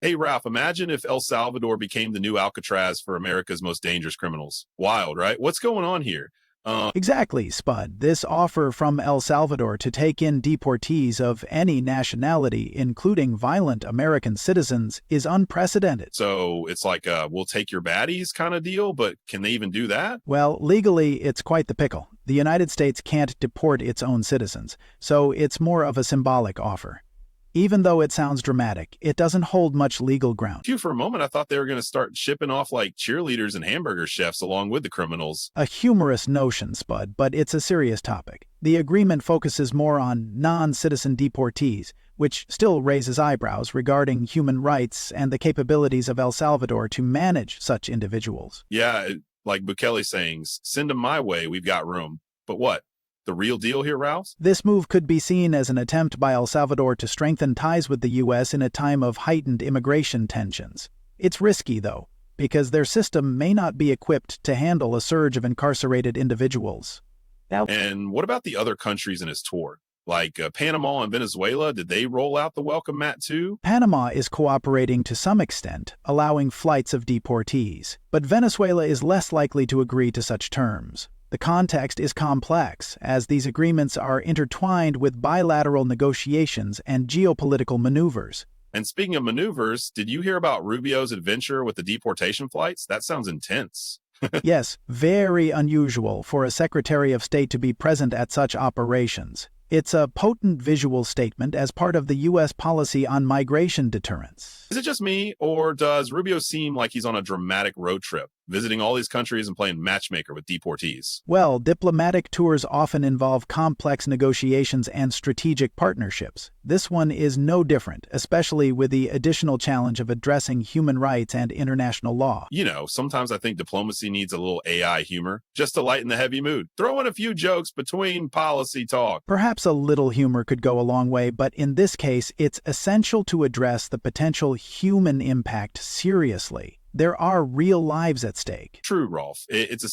Hey, Ralph, imagine if El Salvador became the new Alcatraz for America's most dangerous criminals. Wild, right? What's going on here? Exactly, Spud. This offer from El Salvador to take in deportees of any nationality, including violent American citizens, is unprecedented. So it's like a we'll take your baddies kind of deal, but can they even do that? Well, legally, it's quite the pickle. The United States can't deport its own citizens, so it's more of a symbolic offer. Even though it sounds dramatic, it doesn't hold much legal ground. Phew, for a moment, I thought they were going to start shipping off like cheerleaders and hamburger chefs along with the criminals. A humorous notion, Spud, but it's a serious topic. The agreement focuses more on non-citizen deportees, which still raises eyebrows regarding human rights and the capabilities of El Salvador to manage such individuals. Yeah, like Bukele saying, send them my way, we've got room. But what? The real deal here, Ralph? This move could be seen as an attempt by El Salvador to strengthen ties with the U.S. in a time of heightened immigration tensions. It's risky, though, because their system may not be equipped to handle a surge of incarcerated individuals. And what about the other countries in his tour? Like Panama and Venezuela, did they roll out the welcome mat too? Panama is cooperating to some extent, allowing flights of deportees, but Venezuela is less likely to agree to such terms. The context is complex, as these agreements are intertwined with bilateral negotiations and geopolitical maneuvers. And speaking of maneuvers, did you hear about Rubio's adventure with the deportation flights? That sounds intense. Yes, very unusual for a Secretary of State to be present at such operations. It's a potent visual statement as part of the U.S. policy on migration deterrence. Is it just me, or does Rubio seem like he's on a dramatic road trip, visiting all these countries and playing matchmaker with deportees? Well, diplomatic tours often involve complex negotiations and strategic partnerships. This one is no different, especially with the additional challenge of addressing human rights and international law. You know, sometimes I think diplomacy needs a little AI humor, just to lighten the heavy mood. Throw in a few jokes between policy talk. Perhaps a little humor could go a long way, but in this case, it's essential to address the potential human impact seriously. There are real lives at stake. True, Rolf. It's a